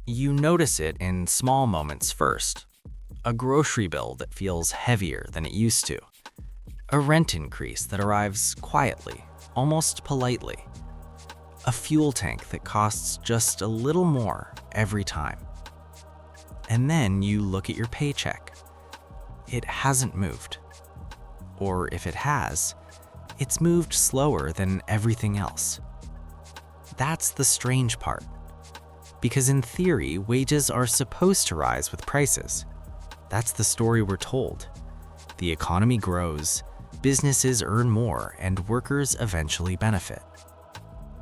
You notice it in small moments first. A grocery bill that feels heavier than it used to. A rent increase that arrives quietly, almost politely. A fuel tank that costs just a little more every time. And then you look at your paycheck. It hasn't moved. Or if it has, it's moved slower than everything else. That's the strange part. Because in theory, wages are supposed to rise with prices. That's the story we're told. The economy grows, businesses earn more, and workers eventually benefit.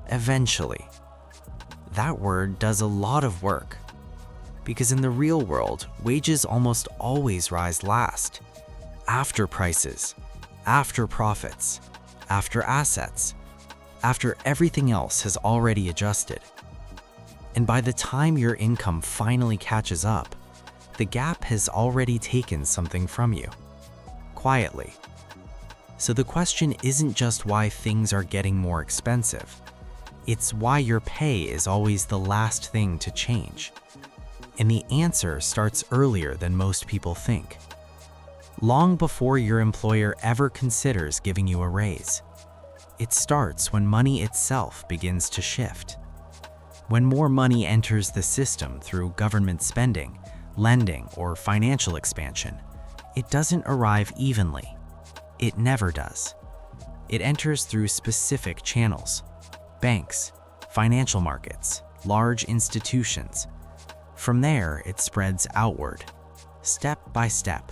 Eventually. That word does a lot of work. Because in the real world, wages almost always rise last. After prices, after profits, after assets, after everything else has already adjusted. And by the time your income finally catches up, the gap has already taken something from you, quietly. So the question isn't just why things are getting more expensive. It's why your pay is always the last thing to change. And the answer starts earlier than most people think. Long before your employer ever considers giving you a raise. It starts when money itself begins to shift. When more money enters the system through government spending, lending, or financial expansion, it doesn't arrive evenly. It never does. It enters through specific channels: banks, financial markets, large institutions. From there, it spreads outward, step by step,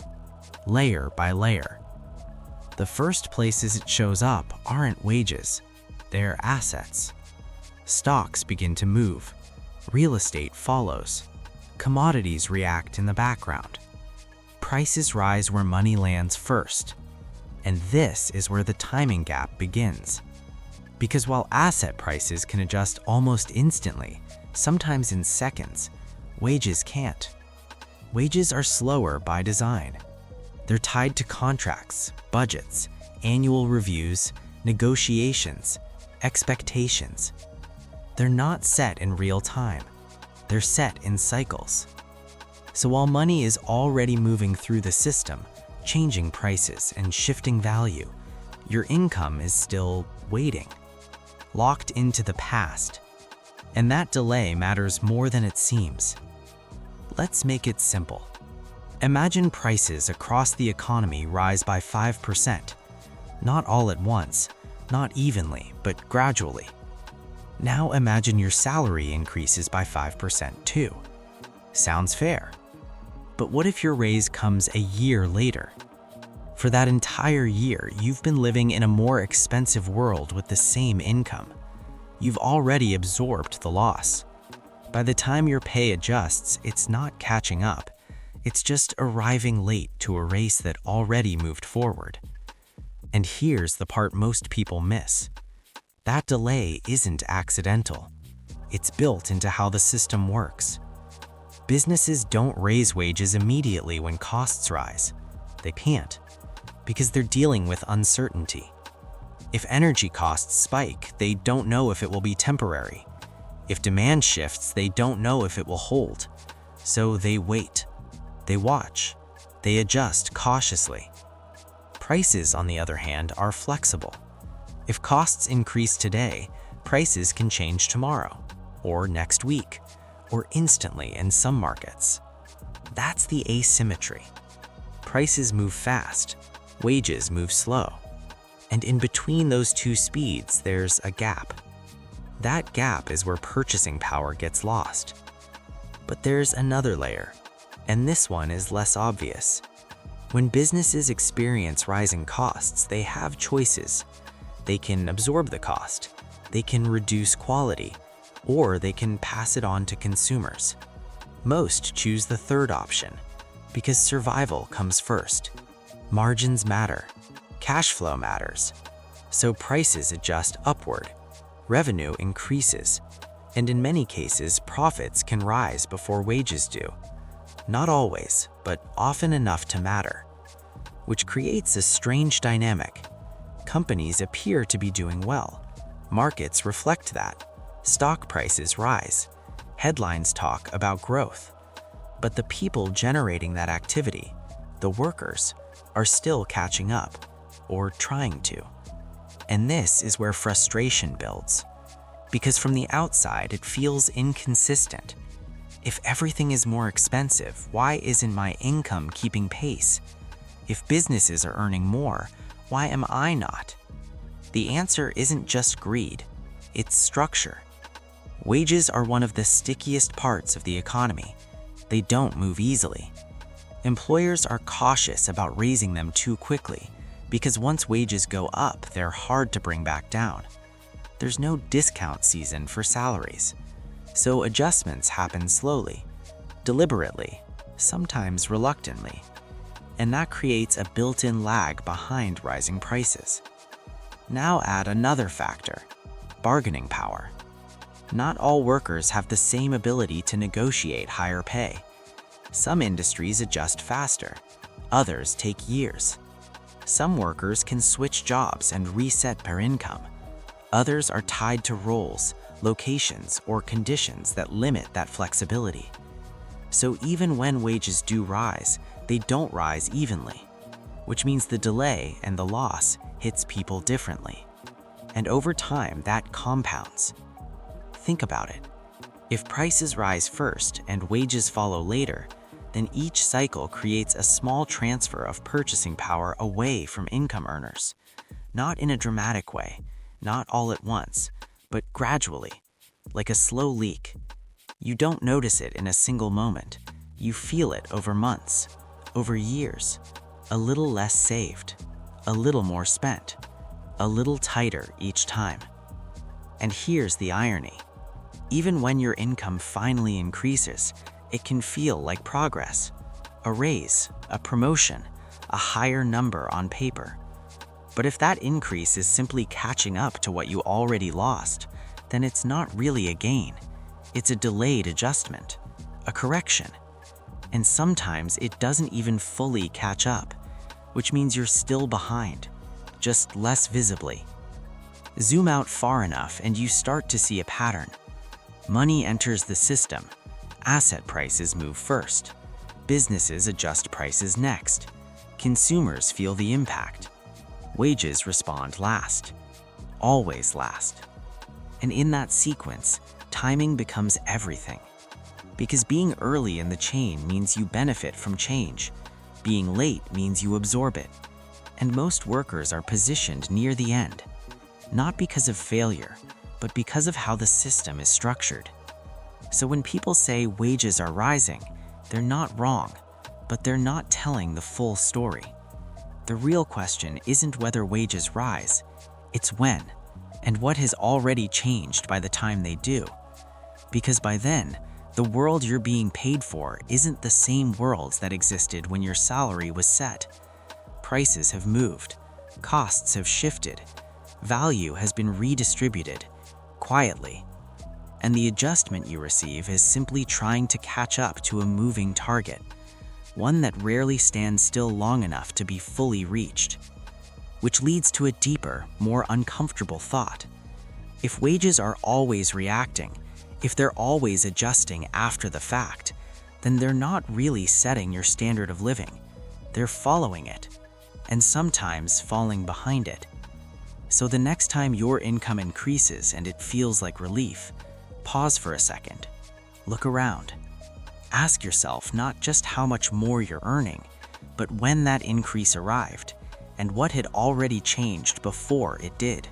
layer by layer. The first places it shows up aren't wages, they're assets. Stocks begin to move, real estate follows, commodities react in the background. Prices rise where money lands first. And this is where the timing gap begins. Because while asset prices can adjust almost instantly, sometimes in seconds, wages can't. Wages are slower by design. They're tied to contracts, budgets, annual reviews, negotiations, expectations. They're not set in real time. They're set in cycles. So while money is already moving through the system, changing prices and shifting value, your income is still waiting, locked into the past. And that delay matters more than it seems. Let's make it simple. Imagine prices across the economy rise by 5%, not all at once, not evenly, but gradually. Now imagine your salary increases by 5% too. Sounds fair. But what if your raise comes a year later? For that entire year, you've been living in a more expensive world with the same income. You've already absorbed the loss. By the time your pay adjusts, it's not catching up. It's just arriving late to a race that already moved forward. And here's the part most people miss. That delay isn't accidental. It's built into how the system works. Businesses don't raise wages immediately when costs rise. They can't, because they're dealing with uncertainty. If energy costs spike, they don't know if it will be temporary. If demand shifts, they don't know if it will hold. So they wait. They watch. They adjust cautiously. Prices, on the other hand, are flexible. If costs increase today, prices can change tomorrow, or next week, or instantly in some markets. That's the asymmetry. Prices move fast, wages move slow. And in between those two speeds, there's a gap. That gap is where purchasing power gets lost. But there's another layer, and this one is less obvious. When businesses experience rising costs, they have choices. They can absorb the cost, they can reduce quality, or they can pass it on to consumers. Most choose the third option, because survival comes first. Margins matter, cash flow matters. So prices adjust upward, revenue increases, and in many cases, profits can rise before wages do. Not always, but often enough to matter. Which creates a strange dynamic. Companies appear to be doing well. Markets reflect that. Stock prices rise. Headlines talk about growth, but the people generating that activity, the workers, are still catching up, or trying to. And this is where frustration builds. Because from the outside, it feels inconsistent. If everything is more expensive, why isn't my income keeping pace? If businesses are earning more, why am I not? The answer isn't just greed, it's structure. Wages are one of the stickiest parts of the economy. They don't move easily. Employers are cautious about raising them too quickly because once wages go up, they're hard to bring back down. There's no discount season for salaries. So adjustments happen slowly, deliberately, sometimes reluctantly. And that creates a built-in lag behind rising prices. Now add another factor, bargaining power. Not all workers have the same ability to negotiate higher pay. Some industries adjust faster, others take years. Some workers can switch jobs and reset their income. Others are tied to roles, locations, or conditions that limit that flexibility. So even when wages do rise, they don't rise evenly, which means the delay and the loss hits people differently. And over time, that compounds. Think about it. If prices rise first and wages follow later, then each cycle creates a small transfer of purchasing power away from income earners. Not in a dramatic way, not all at once, but gradually, like a slow leak. You don't notice it in a single moment. You feel it over months, over years. A little less saved, a little more spent, a little tighter each time. And here's the irony. Even when your income finally increases, it can feel like progress. A raise, a promotion, a higher number on paper. But if that increase is simply catching up to what you already lost, then it's not really a gain. It's a delayed adjustment, a correction. And sometimes it doesn't even fully catch up, which means you're still behind, just less visibly. Zoom out far enough and you start to see a pattern. Money enters the system. Asset prices move first. Businesses adjust prices next. Consumers feel the impact. Wages respond last. Always last. And in that sequence, timing becomes everything. Because being early in the chain means you benefit from change. Being late means you absorb it. And most workers are positioned near the end. Not because of failure, but because of how the system is structured. So when people say wages are rising, they're not wrong, but they're not telling the full story. The real question isn't whether wages rise, it's when, and what has already changed by the time they do. Because by then, the world you're being paid for isn't the same world that existed when your salary was set. Prices have moved, costs have shifted, value has been redistributed, quietly. And the adjustment you receive is simply trying to catch up to a moving target, one that rarely stands still long enough to be fully reached. Which leads to a deeper, more uncomfortable thought. If wages are always reacting, if they're always adjusting after the fact, then they're not really setting your standard of living. They're following it, and sometimes falling behind it. So the next time your income increases and it feels like relief, pause for a second. Look around. Ask yourself not just how much more you're earning, but when that increase arrived, and what had already changed before it did.